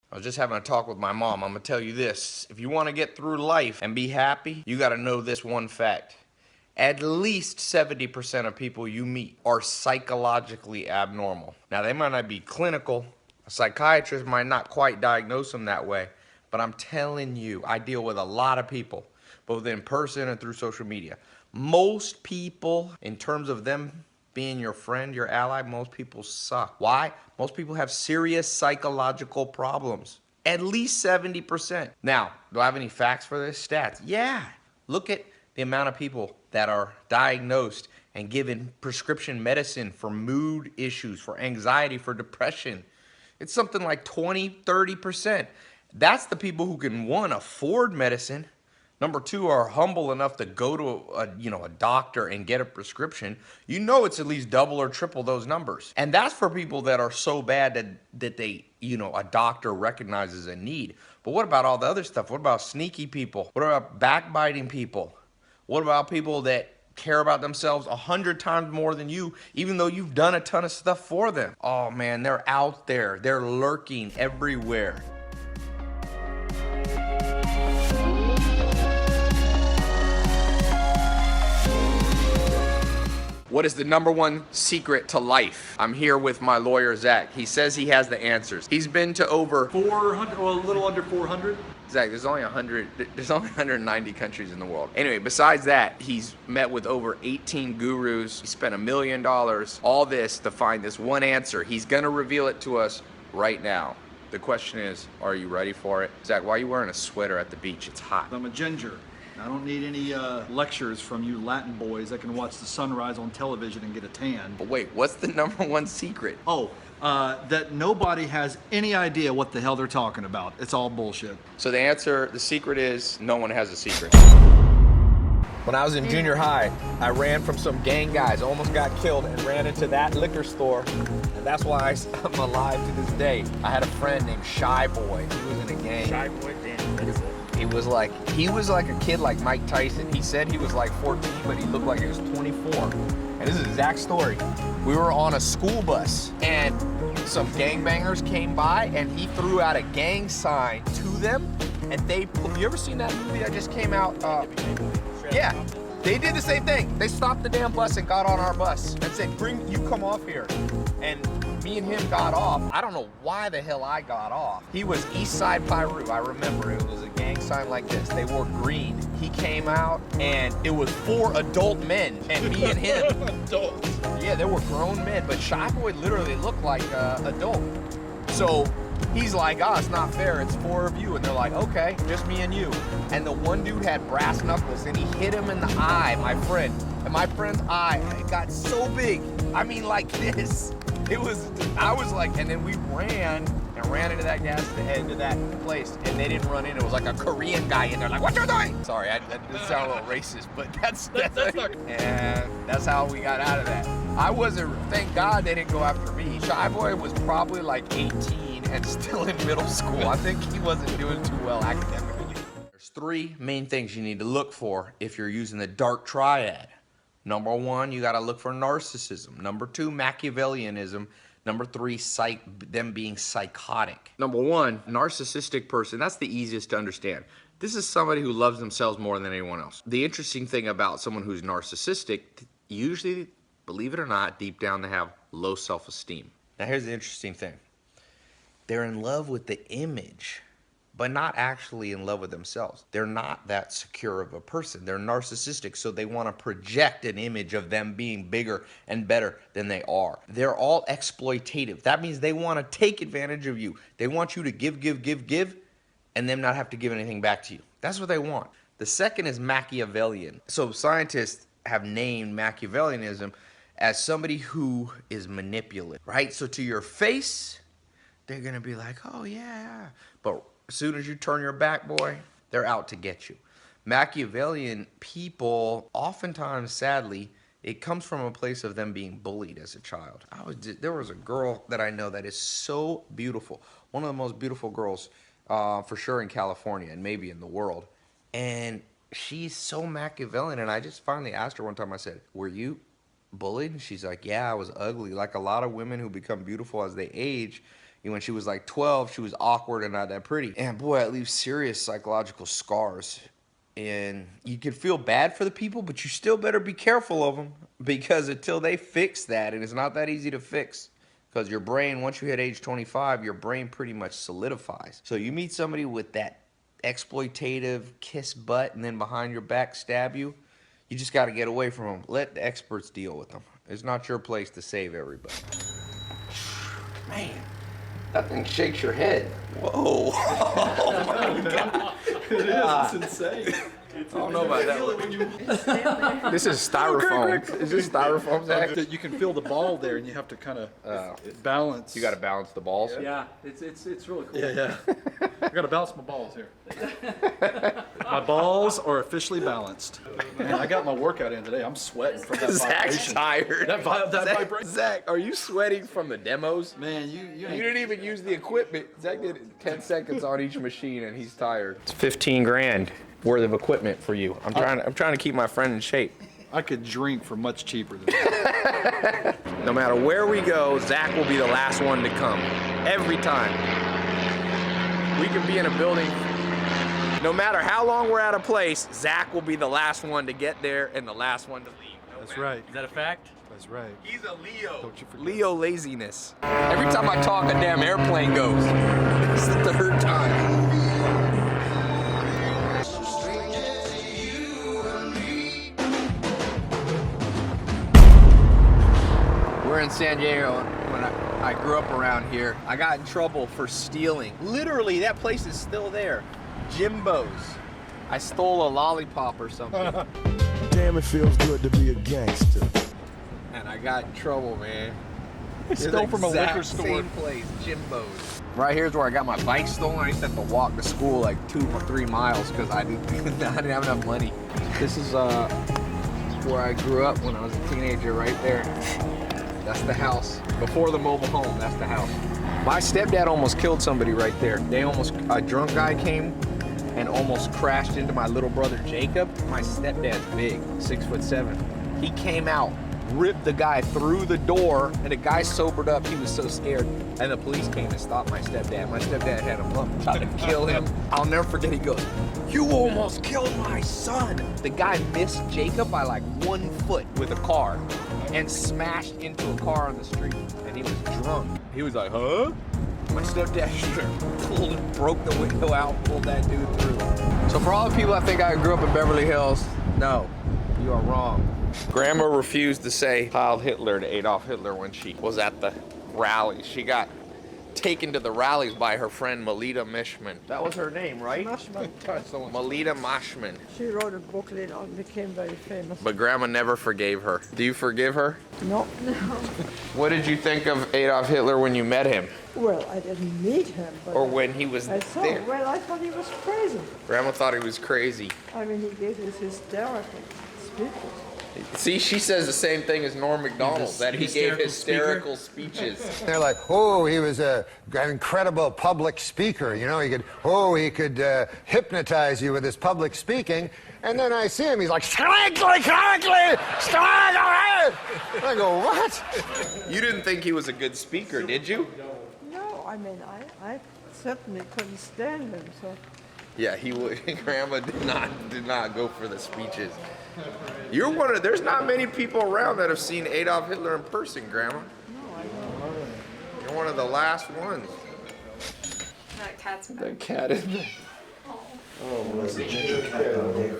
I was just having a talk with my mom. I'm gonna tell you this. If you wanna get through life and be happy, you gotta know this one fact. At least 70% of people you meet are psychologically abnormal. Now, they might not be clinical. A psychiatrist might not quite diagnose them that way. But I'm telling you, I deal with a lot of people, both in person and through social media. Most people, in terms of them being your friend, your ally, most people suck. Why? Most people have serious psychological problems. At least 70%. Now, do I have any facts for this? Stats? Yeah. Look at the amount of people that are diagnosed and given prescription medicine for mood issues, for anxiety, for depression. It's something like 20, 30%. That's the people who can, one, afford medicine. Number two, are humble enough to go to a doctor and get a prescription. You know it's at least double or triple those numbers. And that's for people that are so bad that they, a doctor recognizes a need. But what about all the other stuff? What about sneaky people? What about backbiting people? What about people that care about themselves 100 times more than you, even though you've done a ton of stuff for them? Oh man, they're out there. They're lurking everywhere. What is the number one secret to life? I'm here with my lawyer, Zach. He says he has the answers. He's been to over 400, well, a little under 400. Zach, there's only 190 countries in the world. Anyway, besides that, he's met with over 18 gurus. He spent $1 million, all this to find this one answer. He's gonna reveal it to us right now. The question is, are you ready for it? Zach, why are you wearing a sweater at the beach? It's hot. I'm a ginger. I don't need any lectures from you Latin boys that can watch the sunrise on television and get a tan. But wait, what's the number one secret? Oh, that nobody has any idea what the hell they're talking about. It's all bullshit. So the secret is, no one has a secret. When I was in junior high, I ran from some gang guys, almost got killed, and ran into that liquor store. And that's why I'm alive to this day. I had a friend named Shy Boy. He was in a gang. Shy Boy, damn. He was like a kid like Mike Tyson. He said he was like 14, but he looked like he was 24. And this is the exact story. We were on a school bus, and some gangbangers came by, and he threw out a gang sign to them, and you ever seen that movie that just came out? Yeah, they did the same thing. They stopped the damn bus and got on our bus and said, you come off here. And me and him got off. I don't know why the hell I got off. He was Eastside Pyru. I remember it was a gang sign like this. They wore green. He came out, and it was 4 adult men, and me and him. Adults. Yeah, they were grown men, but Shy Boy literally looked like an adult. So he's like, it's not fair, it's 4 of you. And they're like, okay, just me and you. And the one dude had brass knuckles, and he hit him in the eye, my friend. And my friend's eye, it got so big. I mean, like this. I was like, and then we ran into that into that place, and they didn't run in. It was like a Korean guy in there, like, what you doing? Sorry, that did sound a little racist, but that's not. And that's how we got out of that. Thank God they didn't go after me. Shy Boy was probably like 18 and still in middle school. I think he wasn't doing too well academically. There's 3 main things you need to look for if you're using the dark triad. Number 1, you gotta look for narcissism. Number 2, Machiavellianism. Number 3, them being psychotic. Number 1, narcissistic person, that's the easiest to understand. This is somebody who loves themselves more than anyone else. The interesting thing about someone who's narcissistic, usually, believe it or not, deep down they have low self-esteem. Now here's the interesting thing. They're in love with the image, but not actually in love with themselves. They're not that secure of a person. They're narcissistic, so they want to project an image of them being bigger and better than they are. They're all exploitative. That means they want to take advantage of you. They want you to give, and them not have to give anything back to you. That's what they want. The second is Machiavellian. So scientists have named Machiavellianism as somebody who is manipulative, right? So to your face, they're gonna be like, oh yeah. But as soon as you turn your back, boy, they're out to get you. Machiavellian people, oftentimes, sadly, it comes from a place of them being bullied as a child. There was a girl that I know that is so beautiful. One of the most beautiful girls, for sure in California and maybe in the world. And she's so Machiavellian. And I just finally asked her one time, I said, were you bullied? And she's like, yeah, I was ugly. Like a lot of women who become beautiful as they age, When she was like 12, she was awkward and not that pretty. And boy, it leaves serious psychological scars. And you can feel bad for the people, but you still better be careful of them, because until they fix that, and it's not that easy to fix, because your brain, once you hit age 25, your brain pretty much solidifies. So you meet somebody with that exploitative kiss butt and then behind your back stab you, you just got to get away from them. Let the experts deal with them. It's not your place to save everybody. Man, that thing shakes your head. Whoa. Oh my God. It is. It's insane. I don't know about that one. This is styrofoam. Is this styrofoam, Zach? You can feel the ball there, and you have to kind of balance. You got to balance the balls. Yeah, it's really cool. Yeah. I got to balance my balls here. My balls are officially balanced. Man, I got my workout in today. I'm sweating from that Zach's vibration. tired. That vibration. Zach, are you sweating from the demos? Man, you You didn't even use the equipment. Zach did 10 seconds on each machine and he's tired. It's 15 grand worth of equipment for you. I'm trying to keep my friend in shape. I could drink for much cheaper than that. No matter where we go, Zach will be the last one to come. Every time. We can be in a building. No matter how long we're at a place, Zach will be the last one to get there and the last one to leave. That's right. Is that a fact? That's right. He's a Leo. Don't you forget. Leo laziness. Every time I talk, a damn airplane goes. It's the third time. We're in San Diego. When I grew up around here, I got in trouble for stealing. Literally, that place is still there. Jimbo's. I stole a lollipop or something. Damn, it feels good to be a gangster. And I got in trouble, man. Stole from a liquor store. Same place, Jimbo's. Right here's where I got my bike stolen. I used to have to walk to school like 2 or 3 miles because I didn't have enough money. This is where I grew up when I was a teenager, right there. That's the house. Before the mobile home, that's the house. My stepdad almost killed somebody right there. A drunk guy came and almost crashed into my little brother Jacob. My stepdad's big, 6'7". He came out, ripped the guy through the door, and the guy sobered up. He was so scared. And the police came and stopped my stepdad. My stepdad had him up, tried to kill him. I'll never forget, he goes, "You almost killed my son." The guy missed Jacob by like 1 foot with a car and smashed into a car on the street. And he was drunk. He was like, "Huh?" My stepdad broke the window out, pulled that dude through. So for all the people that think I grew up in Beverly Hills, no, you are wrong. Grandma refused to say Heil Hitler to Adolf Hitler when she was at the rally. She got taken to the rallies by her friend Melita Mishman. That was her name, right? Mashman. Melita Mashman. She wrote a booklet and became very famous. But Grandma never forgave her. Do you forgive her? No. What did you think of Adolf Hitler when you met him? Well, I didn't meet him, but Or when he was I saw. there? Well, I thought he was crazy. Grandma thought he was crazy. I mean, he gave his hysterical speeches. See, she says the same thing as Norm Macdonald, that he gave hysterical hysterical speeches. They're like, oh, he was an incredible public speaker. You know, he could hypnotize you with his public speaking. And then I see him, he's like, strangely. I go, what? You didn't think he was a good speaker, did you? No, I mean, I certainly couldn't stand him, so. Yeah, he would. Grandma did not go for the speeches. You're one of. There's not many people around that have seen Adolf Hitler in person, Grandma. No, I don't. You're one of the last ones. That cat's back. The cat is. Oh, that's a ginger cat down there.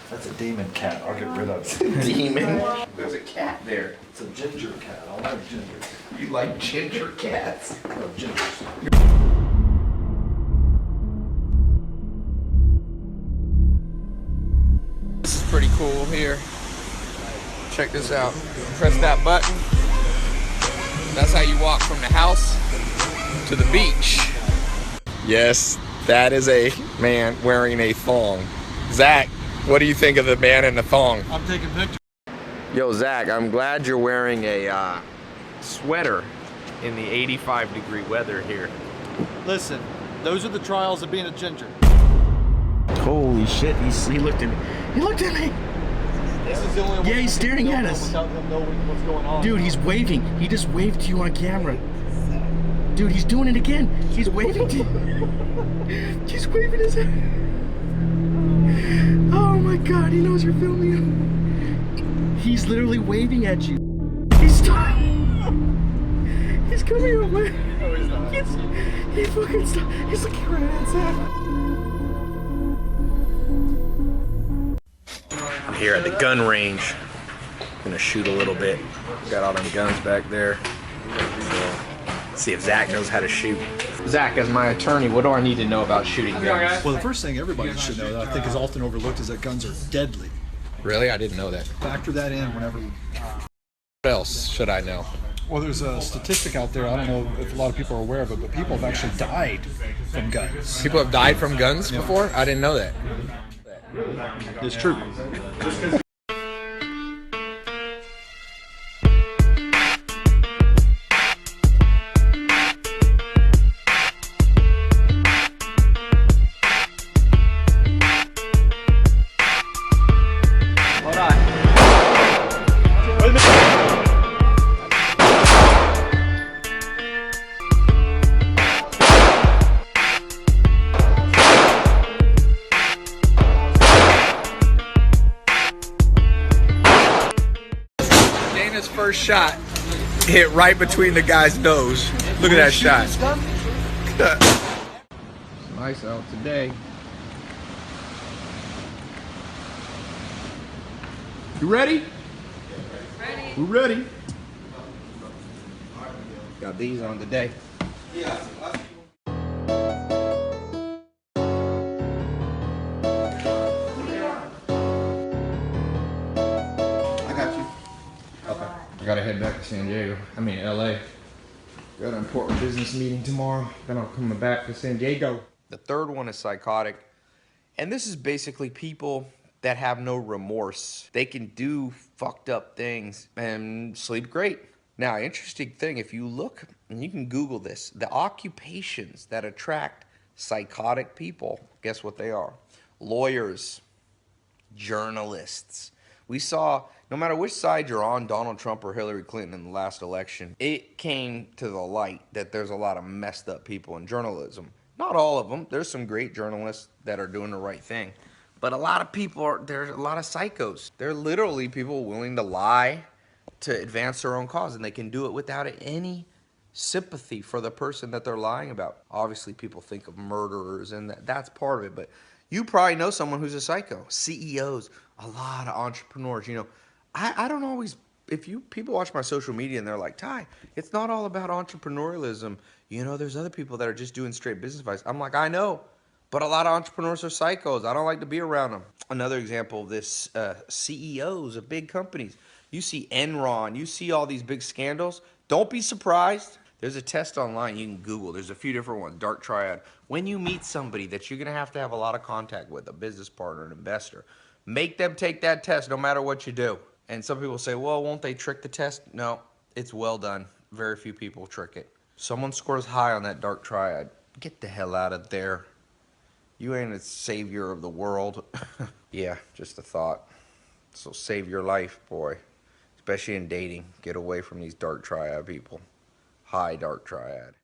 That's a demon cat. I'll get rid of it. Demon. There's a cat there. It's a ginger cat. I like ginger. You like ginger cats? I love gingers. This is pretty cool here. Check this out. Press that button. That's how you walk from the house to the beach. Yes, that is a man wearing a thong. Zach, what do you think of the man in the thong? I'm taking pictures. Yo, Zach, I'm glad you're wearing a sweater in the 85-degree weather here. Listen, those are the trials of being a ginger. Holy shit! He looked at me. He looked at me. This is the only way Yeah, he's staring at us. without them knowing what's going on. Dude, he's waving. He just waved to you on camera. Dude, he's doing it again. He's waving to you. He's waving his hand. Oh my God, he knows you're filming him. He's literally waving at you. He's coming away. No, he's not. He fucking stopped. He's looking right at Zach. I'm here at the gun range. Gonna shoot a little bit. Got all them guns back there. So, see if Zach knows how to shoot. Zach, as my attorney, what do I need to know about shooting guns? Well, the first thing everybody should know that I think is often overlooked is that guns are deadly. Really? I didn't know that. Factor that in whenever. What else should I know? Well, there's a statistic out there, I don't know if a lot of people are aware of it, but people have actually died from guns. People have died from guns before? I didn't know that. It's true. Dana's first shot hit right between the guy's nose. Look at that shot. Nice out today. You ready? Ready? We're ready. Got these on today. I gotta head back to San Diego. I mean, LA. Got an important business meeting tomorrow. Then I'm coming back to San Diego. The third one is psychotic. And this is basically people that have no remorse. They can do fucked up things and sleep great. Now, interesting thing, if you look, and you can Google this, the occupations that attract psychotic people, guess what they are? Lawyers, journalists. We saw, no matter which side you're on, Donald Trump or Hillary Clinton in the last election, it came to the light that there's a lot of messed up people in journalism. Not all of them. There's some great journalists that are doing the right thing. But a lot of people there's a lot of psychos. They're literally people willing to lie to advance their own cause, and they can do it without any sympathy for the person that they're lying about. Obviously, people think of murderers, and that's part of it, but you probably know someone who's a psycho. CEOs, a lot of entrepreneurs. You know, I don't always, people watch my social media and they're like, Ty, it's not all about entrepreneurialism. You know, there's other people that are just doing straight business advice. I'm like, I know, but a lot of entrepreneurs are psychos. I don't like to be around them. Another example of this, CEOs of big companies. You see Enron, you see all these big scandals. Don't be surprised. There's a test online you can Google. There's a few different ones, dark triad. When you meet somebody that you're going to have a lot of contact with, a business partner, an investor, make them take that test no matter what you do. And some people say, well, won't they trick the test? No, it's well done. Very few people trick it. Someone scores high on that dark triad. Get the hell out of there. You ain't a savior of the world. Yeah, just a thought. So save your life, boy. Especially in dating. Get away from these dark triad people. High dark triad.